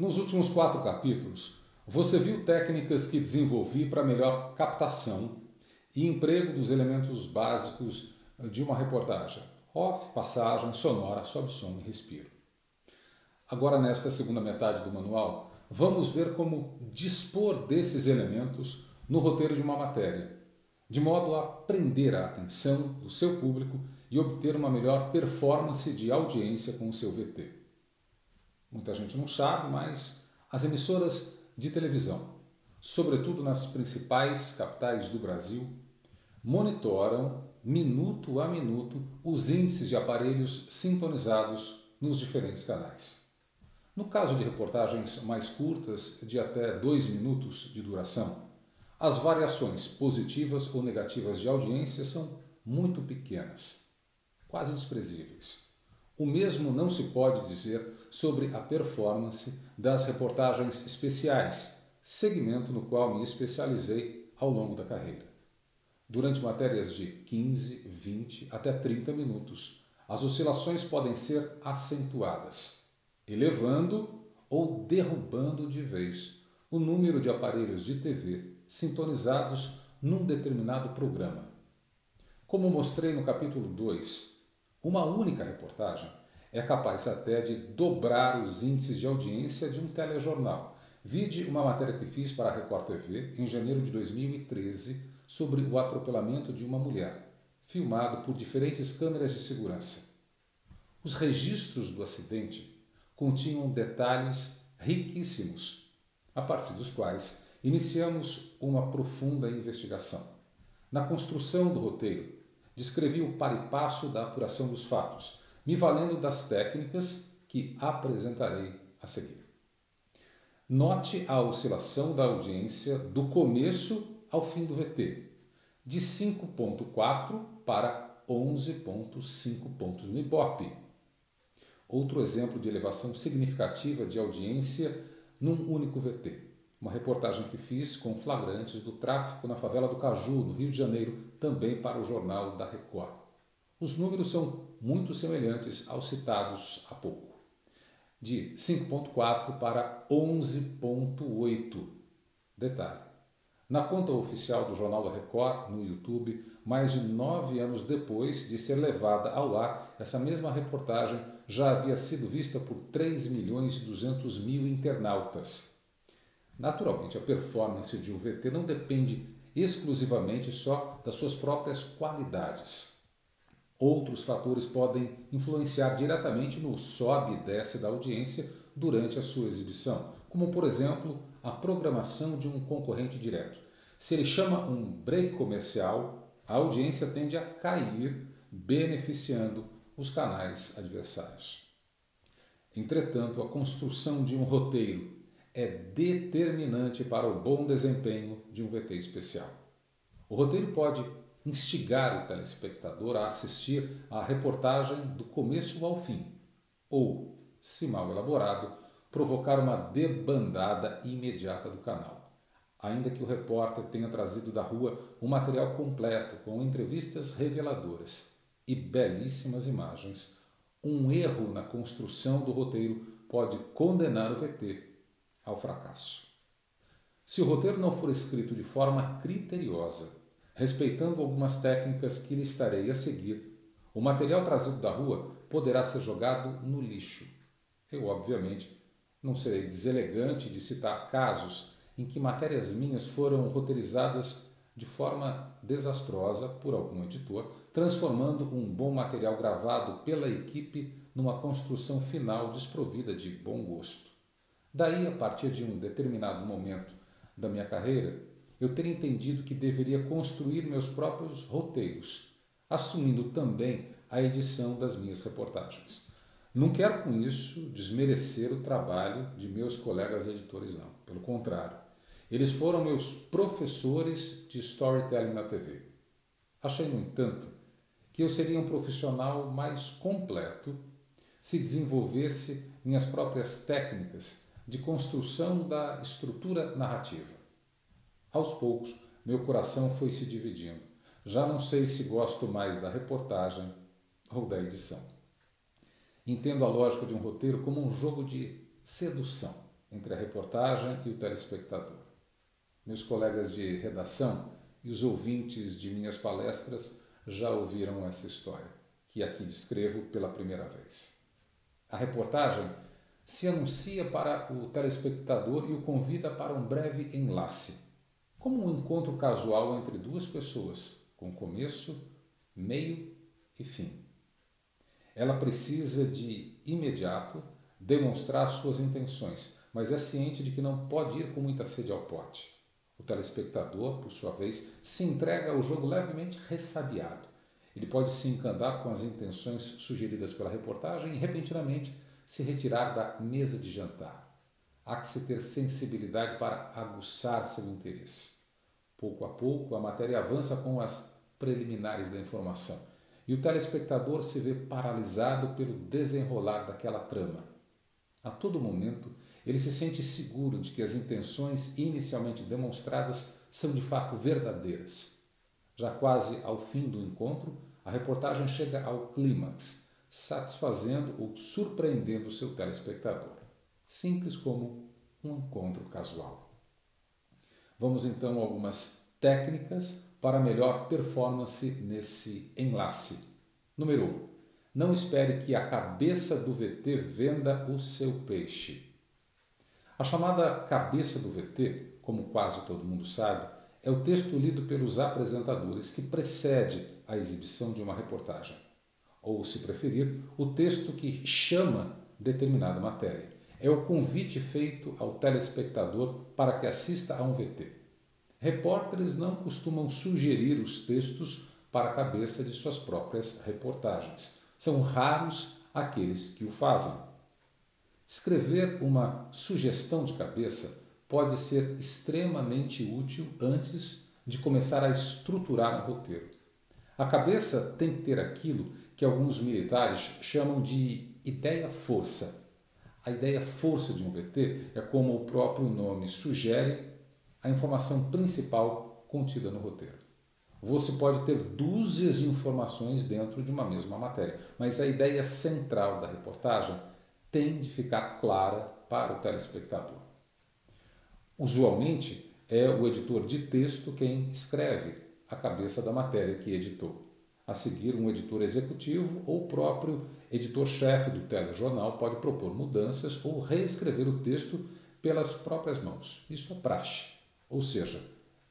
Nos últimos 4 capítulos, você viu técnicas que desenvolvi para melhor captação e emprego dos elementos básicos de uma reportagem: off, passagem, sonora, sobe som e respiro. Agora, nesta segunda metade do manual, vamos ver como dispor desses elementos no roteiro de uma matéria, de modo a prender a atenção do seu público e obter uma melhor performance de audiência com o seu VT. Muita gente não sabe, mas as emissoras de televisão, sobretudo nas principais capitais do Brasil, monitoram minuto a minuto os índices de aparelhos sintonizados nos diferentes canais. No caso de reportagens mais curtas, de até 2 minutos de duração, as variações positivas ou negativas de audiência são muito pequenas, quase desprezíveis. O mesmo não se pode dizer sobre a performance das reportagens especiais, segmento no qual me especializei ao longo da carreira. Durante matérias de 15, 20 até 30 minutos, as oscilações podem ser acentuadas, elevando ou derrubando de vez o número de aparelhos de TV sintonizados num determinado programa. Como mostrei no capítulo 2, uma única reportagem é capaz até de dobrar os índices de audiência de um telejornal. Vide uma matéria que fiz para a Record TV em janeiro de 2013 sobre o atropelamento de uma mulher, filmado por diferentes câmeras de segurança. Os registros do acidente continham detalhes riquíssimos, a partir dos quais iniciamos uma profunda investigação. Na construção do roteiro, descrevi o par e passo da apuração dos fatos, me valendo das técnicas que apresentarei a seguir. Note a oscilação da audiência do começo ao fim do VT, de 5,4 para 11,5 pontos no Ibope. Outro exemplo de elevação significativa de audiência num único VT. Uma reportagem que fiz com flagrantes do tráfico na favela do Caju, no Rio de Janeiro, também para o Jornal da Record. Os números são muito semelhantes aos citados há pouco. De 5,4 para 11,8. Detalhe: na conta oficial do Jornal da Record, no YouTube, mais de 9 anos depois de ser levada ao ar, essa mesma reportagem já havia sido vista por 3.200.000 internautas. Naturalmente, a performance de um VT não depende exclusivamente só das suas próprias qualidades. Outros fatores podem influenciar diretamente no sobe e desce da audiência durante a sua exibição, como, por exemplo, a programação de um concorrente direto. Se ele chama um break comercial, a audiência tende a cair, beneficiando os canais adversários. Entretanto, a construção de um roteiro é determinante para o bom desempenho de um VT especial. O roteiro pode instigar o telespectador a assistir à reportagem do começo ao fim, ou, se mal elaborado, provocar uma debandada imediata do canal, ainda que o repórter tenha trazido da rua um material completo com entrevistas reveladoras e belíssimas imagens. Um erro na construção do roteiro pode condenar o VT ao fracasso. Se o roteiro não for escrito de forma criteriosa, respeitando algumas técnicas que lhe estarei a seguir, o material trazido da rua poderá ser jogado no lixo. Eu, obviamente, não serei deselegante de citar casos em que matérias minhas foram roteirizadas de forma desastrosa por algum editor, transformando um bom material gravado pela equipe numa construção final desprovida de bom gosto. Daí, a partir de um determinado momento da minha carreira, eu ter entendido que deveria construir meus próprios roteiros, assumindo também a edição das minhas reportagens. Não quero com isso desmerecer o trabalho de meus colegas editores, não. Pelo contrário, eles foram meus professores de storytelling na TV. Achei, no entanto, que eu seria um profissional mais completo se desenvolvesse minhas próprias técnicas de construção da estrutura narrativa. Aos poucos, meu coração foi se dividindo. Já não sei se gosto mais da reportagem ou da edição. Entendo a lógica de um roteiro como um jogo de sedução. entre a reportagem e o telespectador. Meus colegas de redação e os ouvintes de minhas palestras já ouviram essa história, que aqui descrevo pela primeira vez. A reportagem se anuncia para o telespectador e o convida para um breve enlace, como um encontro casual entre duas pessoas, com começo, meio e fim. Ela precisa de imediato demonstrar suas intenções, mas é ciente de que não pode ir com muita sede ao pote. O telespectador, por sua vez, se entrega ao jogo levemente ressabiado. Ele pode se encantar com as intenções sugeridas pela reportagem e, repentinamente, se retirar da mesa de jantar. Há que se ter sensibilidade para aguçar seu interesse. Pouco a pouco, a matéria avança com as preliminares da informação e o telespectador se vê paralisado pelo desenrolar daquela trama. A todo momento, ele se sente seguro de que as intenções inicialmente demonstradas são de fato verdadeiras. Já quase ao fim do encontro, a reportagem chega ao clímax, satisfazendo ou surpreendendo o seu telespectador. Simples como um encontro casual. Vamos então a algumas técnicas para melhor performance nesse enlace. Número 1. Não espere que a cabeça do VT venda o seu peixe. A chamada cabeça do VT, como quase todo mundo sabe, é o texto lido pelos apresentadores que precede a exibição de uma reportagem. Ou, se preferir, o texto que chama determinada matéria. É o convite feito ao telespectador para que assista a um VT. Repórteres não costumam sugerir os textos para a cabeça de suas próprias reportagens. São raros aqueles que o fazem. Escrever uma sugestão de cabeça pode ser extremamente útil antes de começar a estruturar um roteiro. A cabeça tem que ter aquilo que alguns militares chamam de ideia-força. A ideia-força de um VT é, como o próprio nome sugere, a informação principal contida no roteiro. Você pode ter dúzias de informações dentro de uma mesma matéria, mas a ideia central da reportagem tem de ficar clara para o telespectador. Usualmente, é o editor de texto quem escreve a cabeça da matéria que editou. A seguir, um editor executivo ou o próprio editor-chefe do telejornal pode propor mudanças ou reescrever o texto pelas próprias mãos. Isso é praxe. Ou seja,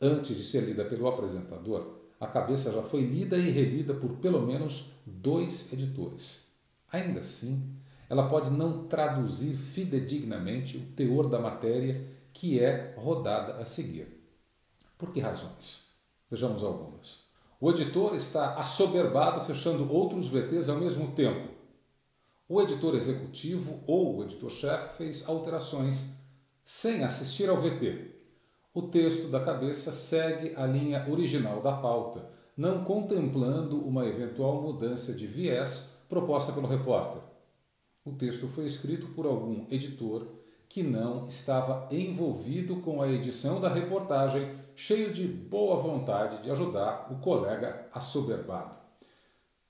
antes de ser lida pelo apresentador, a cabeça já foi lida e relida por pelo menos 2 editores. Ainda assim, ela pode não traduzir fidedignamente o teor da matéria que é rodada a seguir. Por que razões? Vejamos algumas. O editor está assoberbado fechando outros VTs ao mesmo tempo. O editor executivo ou o editor-chefe fez alterações sem assistir ao VT. O texto da cabeça segue a linha original da pauta, não contemplando uma eventual mudança de viés proposta pelo repórter. O texto foi escrito por algum editor que não estava envolvido com a edição da reportagem, cheio de boa vontade de ajudar o colega assoberbado.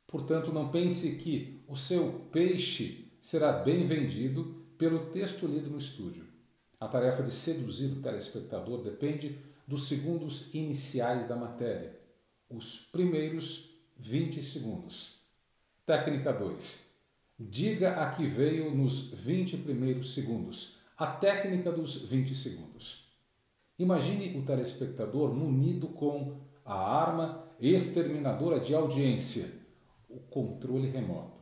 Portanto, não pense que o seu peixe será bem vendido pelo texto lido no estúdio. A tarefa de seduzir o telespectador depende dos segundos iniciais da matéria, os primeiros 20 segundos. Técnica 2. Diga a que veio nos 20 primeiros segundos. A técnica dos 20 segundos. Imagine o telespectador munido com a arma exterminadora de audiência, o controle remoto.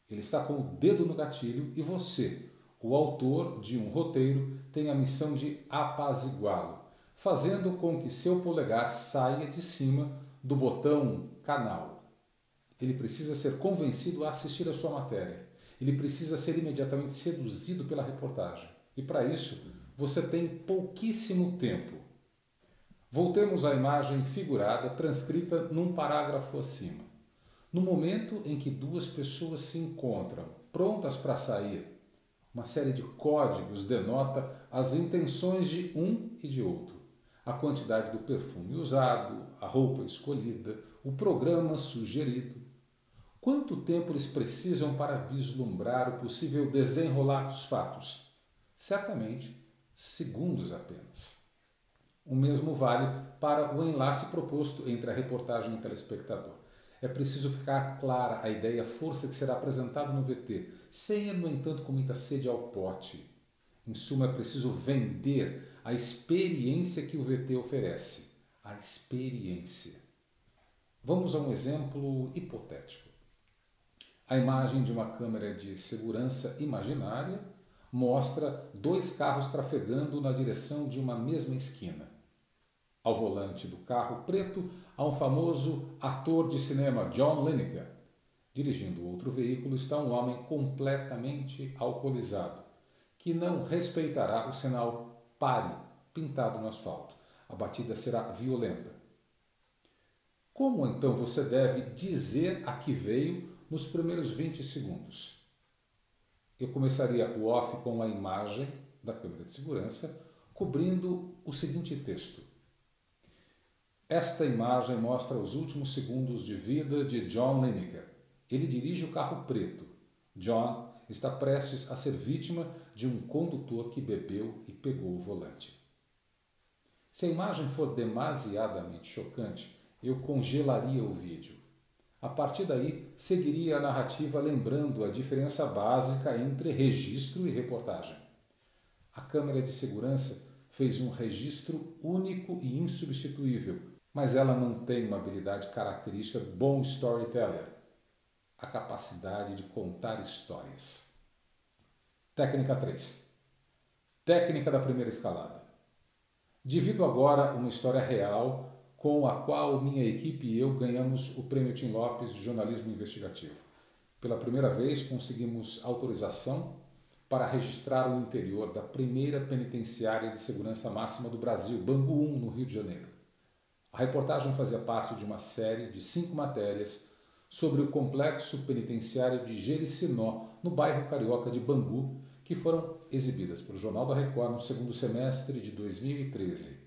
Ele está com o dedo no gatilho e você, o autor de um roteiro, tem a missão de apaziguá-lo, fazendo com que seu polegar saia de cima do botão canal. Ele precisa ser convencido a assistir a sua matéria. Ele precisa ser imediatamente seduzido pela reportagem. E para isso, você tem pouquíssimo tempo. Voltemos à imagem figurada transcrita num parágrafo acima. No momento em que duas pessoas se encontram, prontas para sair, uma série de códigos denota as intenções de um e de outro. A quantidade do perfume usado, a roupa escolhida, o programa sugerido. Quanto tempo eles precisam para vislumbrar o possível desenrolar dos fatos? Certamente, segundos apenas. O mesmo vale para o enlace proposto entre a reportagem e o telespectador. É preciso ficar clara a ideia, a força que será apresentada no VT, sem ir, no entanto, com muita sede ao pote. Em suma, é preciso vender a experiência que o VT oferece. A experiência. Vamos a um exemplo hipotético. A imagem de uma câmera de segurança imaginária mostra dois carros trafegando na direção de uma mesma esquina. Ao volante do carro preto há um famoso ator de cinema, John Lineker. Dirigindo outro veículo está um homem completamente alcoolizado, que não respeitará o sinal pare pintado no asfalto. A batida será violenta. Como então você deve dizer a que veio nos primeiros 20 segundos? Eu começaria o off com a imagem da câmera de segurança, cobrindo o seguinte texto. Esta imagem mostra os últimos segundos de vida de John Lineker. Ele dirige o carro preto. John está prestes a ser vítima de um condutor que bebeu e pegou o volante. Se a imagem for demasiadamente chocante, eu congelaria o vídeo. A partir daí, seguiria a narrativa lembrando a diferença básica entre registro e reportagem. A câmera de segurança fez um registro único e insubstituível, mas ela não tem uma habilidade característica do bom storyteller, a capacidade de contar histórias. Técnica 3. Técnica da primeira escalada. Divido agora uma história real com a qual minha equipe e eu ganhamos o Prêmio Tim Lopes de Jornalismo Investigativo. Pela primeira vez conseguimos autorização para registrar o interior da primeira penitenciária de segurança máxima do Brasil, Bangu 1, no Rio de Janeiro. A reportagem fazia parte de uma série de 5 matérias sobre o complexo penitenciário de Jericinó, no bairro carioca de Bangu, que foram exibidas pelo Jornal da Record no segundo semestre de 2013.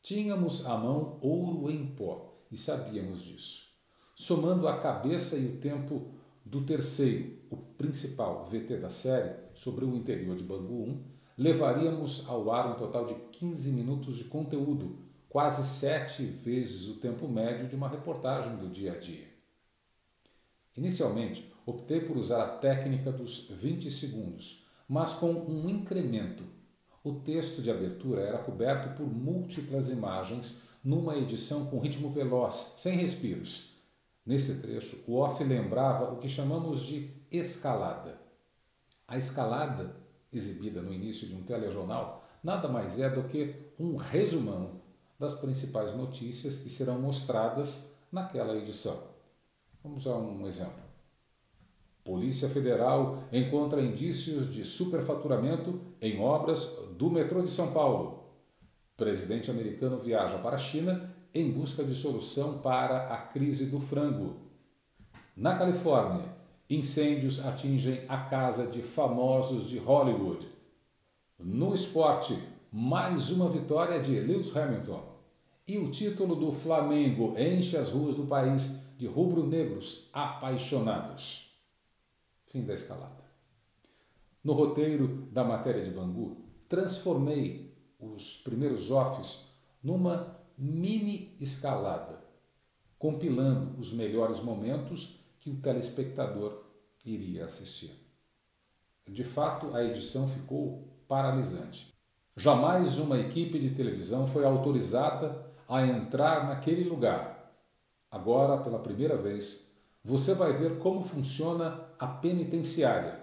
Tínhamos à mão ouro em pó e sabíamos disso. Somando a cabeça e o tempo do terceiro, o principal VT da série, sobre o interior de Bangu 1, levaríamos ao ar um total de 15 minutos de conteúdo, quase 7 vezes o tempo médio de uma reportagem do dia a dia. Inicialmente, optei por usar a técnica dos 20 segundos, mas com um incremento. O texto de abertura era coberto por múltiplas imagens numa edição com ritmo veloz, sem respiros. Nesse trecho, o off lembrava o que chamamos de escalada. A escalada, exibida no início de um telejornal, nada mais é do que um resumão das principais notícias que serão mostradas naquela edição. Vamos a um exemplo. Polícia Federal encontra indícios de superfaturamento em obras do metrô de São Paulo. Presidente americano viaja para a China em busca de solução para a crise do frango. Na Califórnia, incêndios atingem a casa de famosos de Hollywood. No esporte, mais uma vitória de Lewis Hamilton. E o título do Flamengo enche as ruas do país de rubro-negros apaixonados. Fim da escalada. No roteiro da matéria de Bangu, transformei os primeiros offs numa mini escalada, compilando os melhores momentos que o telespectador iria assistir. De fato, a edição ficou paralisante. Jamais uma equipe de televisão foi autorizada a entrar naquele lugar. Agora, pela primeira vez, você vai ver como funciona a penitenciária,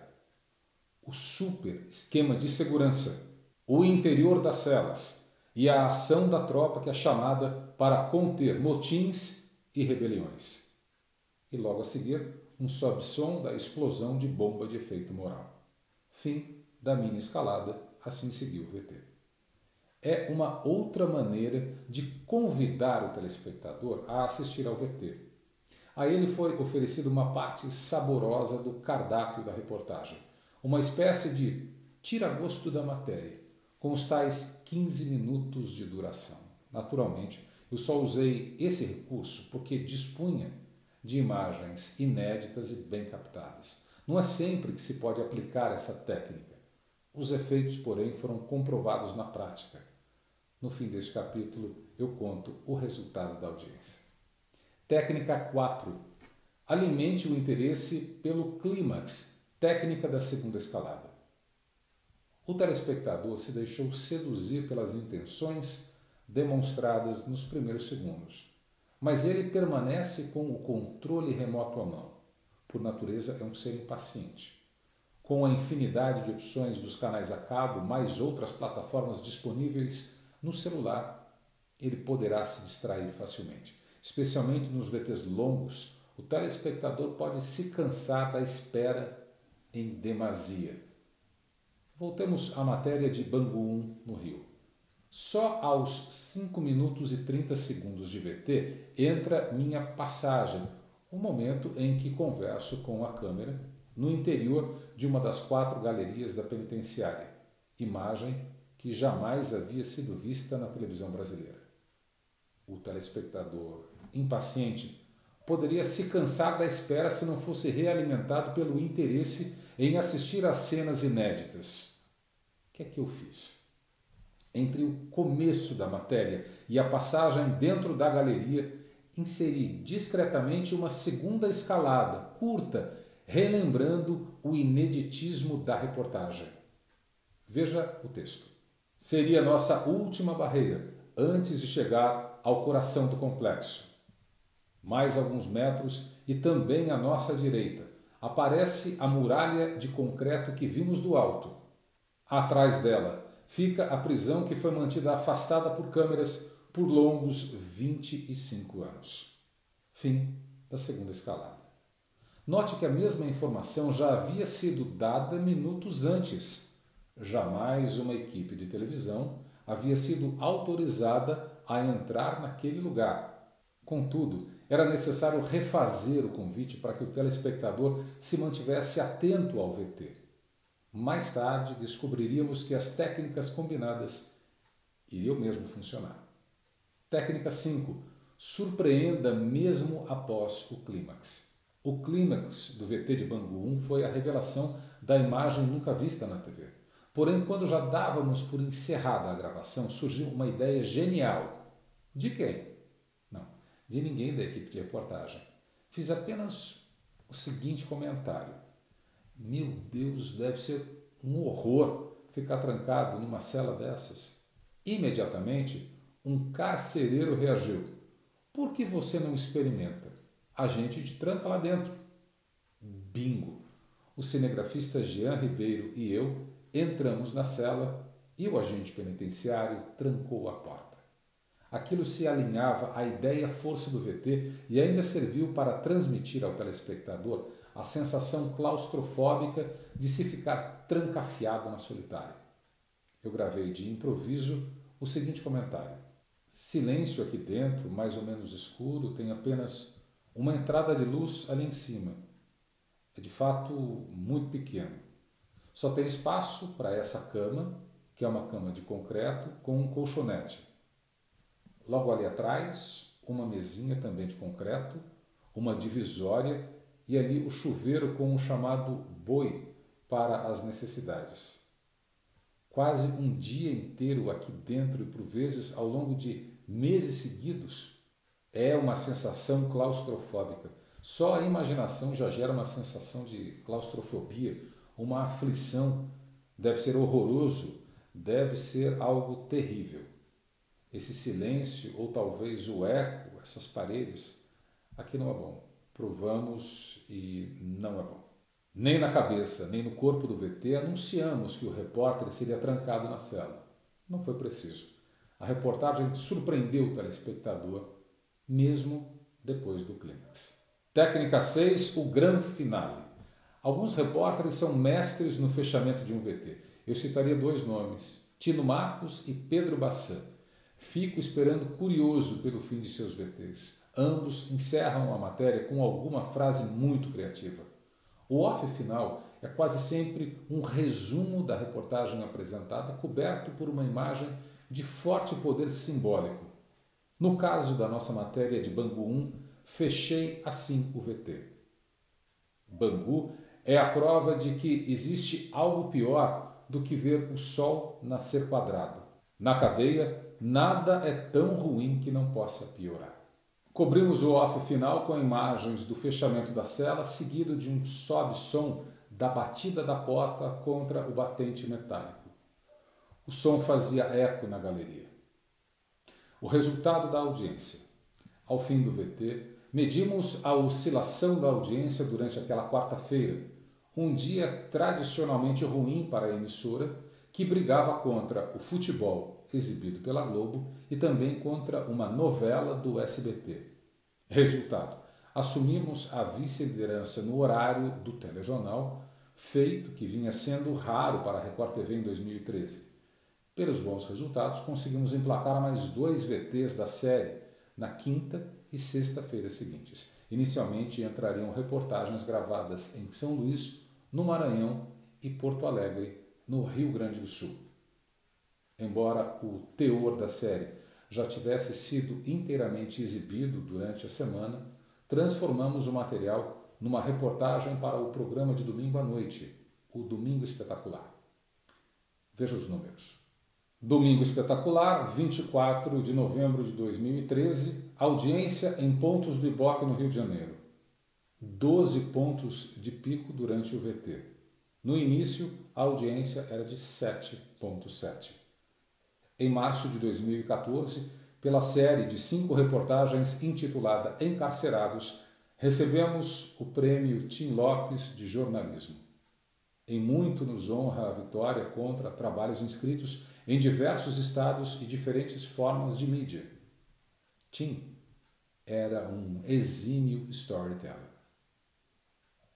o super esquema de segurança, o interior das celas e a ação da tropa que é chamada para conter motins e rebeliões. E logo a seguir, um sobe-som da explosão de bomba de efeito moral. Fim da mini escalada, assim seguiu o VT. É uma outra maneira de convidar o telespectador a assistir ao VT. A ele foi oferecida uma parte saborosa do cardápio da reportagem, uma espécie de tira-gosto da matéria, com os tais 15 minutos de duração. Naturalmente, eu só usei esse recurso porque dispunha de imagens inéditas e bem captadas. Não é sempre que se pode aplicar essa técnica. Os efeitos, porém, foram comprovados na prática. No fim deste capítulo, eu conto o resultado da audiência. Técnica 4. Alimente o interesse pelo clímax, técnica da segunda escalada. O telespectador se deixou seduzir pelas intenções demonstradas nos primeiros segundos, mas ele permanece com o controle remoto à mão. Por natureza, é um ser impaciente. Com a infinidade de opções dos canais a cabo, mais outras plataformas disponíveis no celular, ele poderá se distrair facilmente. Especialmente nos VTs longos, o telespectador pode se cansar da espera em demasia. Voltemos à matéria de Bangu 1, no Rio. Só aos 5 minutos e 30 segundos de VT entra minha passagem, o momento em que converso com a câmera no interior de uma das 4 galerias da penitenciária, imagem que jamais havia sido vista na televisão brasileira. O telespectador impaciente poderia se cansar da espera se não fosse realimentado pelo interesse em assistir às cenas inéditas. O que é que eu fiz? Entre o começo da matéria e a passagem dentro da galeria, inseri discretamente uma segunda escalada, curta, relembrando o ineditismo da reportagem. Veja o texto. Seria nossa última barreira, antes de chegar ao coração do complexo. Mais alguns metros e também à nossa direita aparece a muralha de concreto que vimos do alto. Atrás dela fica a prisão que foi mantida afastada por câmeras por longos 25 anos. Fim da segunda escalada. Note que a mesma informação já havia sido dada minutos antes. Jamais uma equipe de televisão havia sido autorizada a entrar naquele lugar. Contudo, era necessário refazer o convite para que o telespectador se mantivesse atento ao VT. Mais tarde, descobriríamos que as técnicas combinadas iriam mesmo funcionar. Técnica 5. Surpreenda mesmo após o clímax. O clímax do VT de Bangu 1 foi a revelação da imagem nunca vista na TV. Porém, quando já dávamos por encerrada a gravação, surgiu uma ideia genial. De quem? Não, de ninguém da equipe de reportagem. Fiz apenas o seguinte comentário. Meu Deus, deve ser um horror ficar trancado numa cela dessas. Imediatamente, um carcereiro reagiu. Por que você não experimenta? A gente te tranca lá dentro. Bingo! O cinegrafista Jean Ribeiro e eu entramos na cela e o agente penitenciário trancou a porta. Aquilo se alinhava à ideia-força do VT e ainda serviu para transmitir ao telespectador a sensação claustrofóbica de se ficar trancafiado na solitária. Eu gravei de improviso o seguinte comentário. Silêncio aqui dentro, mais ou menos escuro, tem apenas uma entrada de luz ali em cima. É de fato muito pequeno. Só tem espaço para essa cama, que é uma cama de concreto com um colchonete. Logo ali atrás, uma mesinha também de concreto, uma divisória e ali o chuveiro com o chamado boi para as necessidades. Quase um dia inteiro aqui dentro e por vezes ao longo de meses seguidos é uma sensação claustrofóbica. Só a imaginação já gera uma sensação de claustrofobia, uma aflição. Deve ser horroroso, deve ser algo terrível. Esse silêncio, ou talvez o eco, essas paredes, aqui não é bom. Provamos e não é bom. Nem na cabeça, nem no corpo do VT anunciamos que o repórter seria trancado na cela. Não foi preciso. A reportagem surpreendeu o telespectador, mesmo depois do clímax. Técnica 6, o grande finale. Alguns repórteres são mestres no fechamento de um VT. Eu citaria 2 nomes, Tino Marcos e Pedro Bassan. Fico esperando curioso pelo fim de seus VTs. Ambos encerram a matéria com alguma frase muito criativa. O off final é quase sempre um resumo da reportagem apresentada, coberto por uma imagem de forte poder simbólico. No caso da nossa matéria de Bangu 1, fechei assim o VT. Bangu é a prova de que existe algo pior do que ver o sol nascer quadrado. Na cadeia, nada é tão ruim que não possa piorar. Cobrimos o off final com imagens do fechamento da cela, seguido de um sobe-som da batida da porta contra o batente metálico. O som fazia eco na galeria. O resultado da audiência. Ao fim do VT, medimos a oscilação da audiência durante aquela quarta-feira, um dia tradicionalmente ruim para a emissora, que brigava contra o futebol exibido pela Globo e também contra uma novela do SBT. Resultado: assumimos a vice-liderança no horário do telejornal, feito que vinha sendo raro para a Record TV em 2013. Pelos bons resultados, conseguimos emplacar mais 2 VTs da série na quinta e sexta-feira seguintes. Inicialmente entrariam reportagens gravadas em São Luís, no Maranhão e Porto Alegre, no Rio Grande do Sul. Embora o teor da série já tivesse sido inteiramente exibido durante a semana, transformamos o material numa reportagem para o programa de domingo à noite, o Domingo Espetacular. Veja os números. Domingo Espetacular, 24 de novembro de 2013, audiência em pontos do Ibope no Rio de Janeiro. 12 pontos de pico durante o VT. No início, a audiência era de 7,7. Em março de 2014, pela série de 5 reportagens intitulada Encarcerados, recebemos o prêmio Tim Lopes de jornalismo. Em muito nos honra a vitória contra trabalhos inscritos em diversos estados e diferentes formas de mídia. Tim era um exímio storyteller.